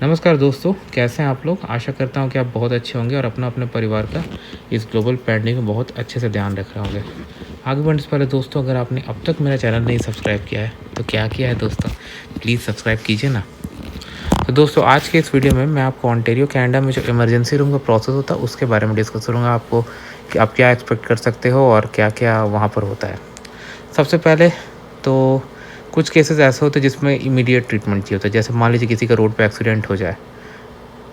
नमस्कार दोस्तों, कैसे हैं आप लोग? आशा करता हूँ कि आप बहुत अच्छे होंगे और अपना अपने परिवार का इस ग्लोबल पैंडेमिक में बहुत अच्छे से ध्यान रख रहे होंगे। आगे बढ़ने से पहले दोस्तों, अगर आपने अब तक मेरा चैनल नहीं सब्सक्राइब किया है तो क्या किया है दोस्तों, प्लीज़ सब्सक्राइब कीजिए ना। तो दोस्तों, आज के इस वीडियो में मैं आपको ओंटारियो कनाडा में जो इमरजेंसी रूम का प्रोसेस होता है उसके बारे में डिस्कस करूँगा, आपको कि आप क्या एक्सपेक्ट कर सकते हो और क्या क्या वहाँ पर होता है। सबसे पहले तो कुछ केसेस ऐसे होते हैं जिसमें इमीडिएट ट्रीटमेंट चाहिए होता है। जैसे मान लीजिए किसी का रोड पे एक्सीडेंट हो जाए,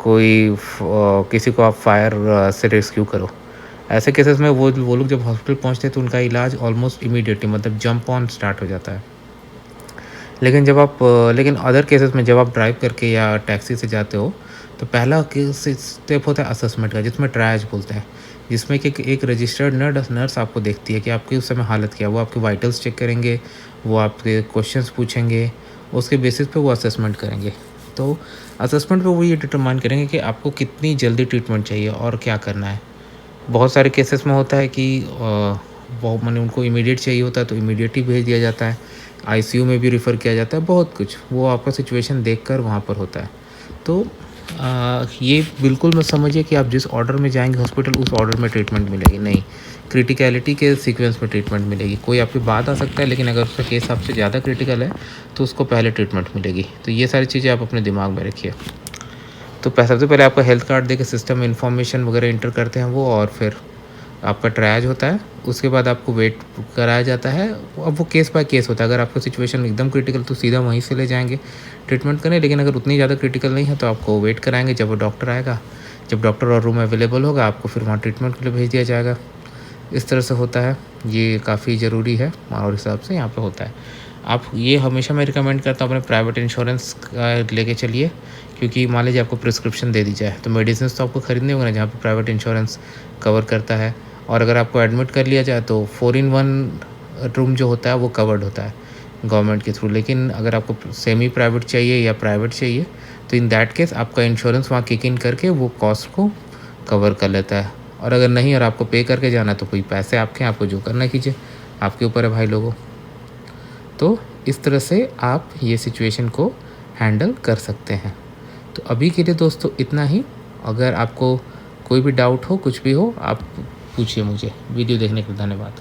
किसी को आप फायर से रेस्क्यू करो। ऐसे केसेस में वो लोग जब हॉस्पिटल पहुँचते हैं तो उनका इलाज ऑलमोस्ट इमीडिएटली मतलब जंप ऑन स्टार्ट हो जाता है। लेकिन अदर केसेस में जब आप ड्राइव करके या टैक्सी से जाते हो तो पहला स्टेप होता है असेसमेंट का, जिसमें ट्रायज बोलते हैं, जिसमें कि एक रजिस्टर्ड नर्स आपको देखती है कि आपकी उस समय हालत क्या है। वो आपके वाइटल्स चेक करेंगे, वो आपके क्वेश्चंस पूछेंगे, उसके बेसिस पे वो असेसमेंट करेंगे। तो असेसमेंट पे वो ये डिटरमाइन करेंगे कि आपको कितनी जल्दी ट्रीटमेंट चाहिए और क्या करना है। बहुत सारे केसेस में होता है कि बहुत माने उनको इमीडिएट चाहिए होता है तो इमीडिएट ही भेज दिया जाता है। आईसीयू में भी रेफ़र किया जाता है, बहुत कुछ वो आपका सिचुएशन देखकर वहाँ पर होता है। तो ये बिल्कुल मत समझिए कि आप जिस ऑर्डर में जाएँगे हॉस्पिटल उस ऑर्डर में ट्रीटमेंट मिलेगी, नहीं। क्रिटिकैलिटी के सीक्वेंस में ट्रीटमेंट मिलेगी। कोई आपके बाद आ सकता है, लेकिन अगर उसका केस आपसे ज़्यादा क्रिटिकल है तो उसको पहले ट्रीटमेंट मिलेगी। तो ये सारी चीज़ें आप अपने दिमाग में रखिए। तो सबसे पहले आपका हेल्थ कार्ड देके सिस्टम में इन्फॉर्मेशन वगैरह एंटर करते हैं वो, और फिर आपका ट्रायज होता है। उसके बाद आपको वेट कराया जाता है। अब वो केस बाय केस होता है। अगर आपका सिचुएशन एकदम क्रिटिकल तो सीधा वहीं से ले जाएँगे ट्रीटमेंट करने, लेकिन अगर उतनी ज़्यादा क्रिटिकल नहीं है तो आपको वेट कराएँगे जब वो डॉक्टर आएगा। जब डॉक्टर और रूम अवेलेबल होगा आपको फिर वहाँ ट्रीटमेंट के लिए भेज दिया जाएगा। इस तरह से होता है। ये काफ़ी ज़रूरी है और हिसाब से यहाँ पे होता है। आप ये हमेशा मैं रिकमेंड करता हूँ अपने प्राइवेट इंश्योरेंस का लेके चलिए, क्योंकि मान लीजिए आपको प्रिस्क्रिप्शन दे दी जाए तो मेडिसिन्स तो आपको खरीदने होंगे ना, जहाँ पे प्राइवेट इंश्योरेंस कवर करता है। और अगर आपको एडमिट कर लिया जाए तो 4 इन 1 रूम जो होता है वो कवर्ड होता है गवर्नमेंट के थ्रू। लेकिन अगर आपको सेमी प्राइवेट चाहिए या प्राइवेट चाहिए तो इन दैट केस आपका इंश्योरेंस वहाँ किक इन करके वो कॉस्ट को कवर कर लेता है। और अगर नहीं और आपको पे करके जाना है तो कोई पैसे आपके हैं, आपको जो करना कीजिए, आपके ऊपर है भाई लोगों। तो इस तरह से आप ये सिचुएशन को हैंडल कर सकते हैं। तो अभी के लिए दोस्तों इतना ही। अगर आपको कोई भी डाउट हो, कुछ भी हो, आप पूछिए मुझे। वीडियो देखने के लिए धन्यवाद।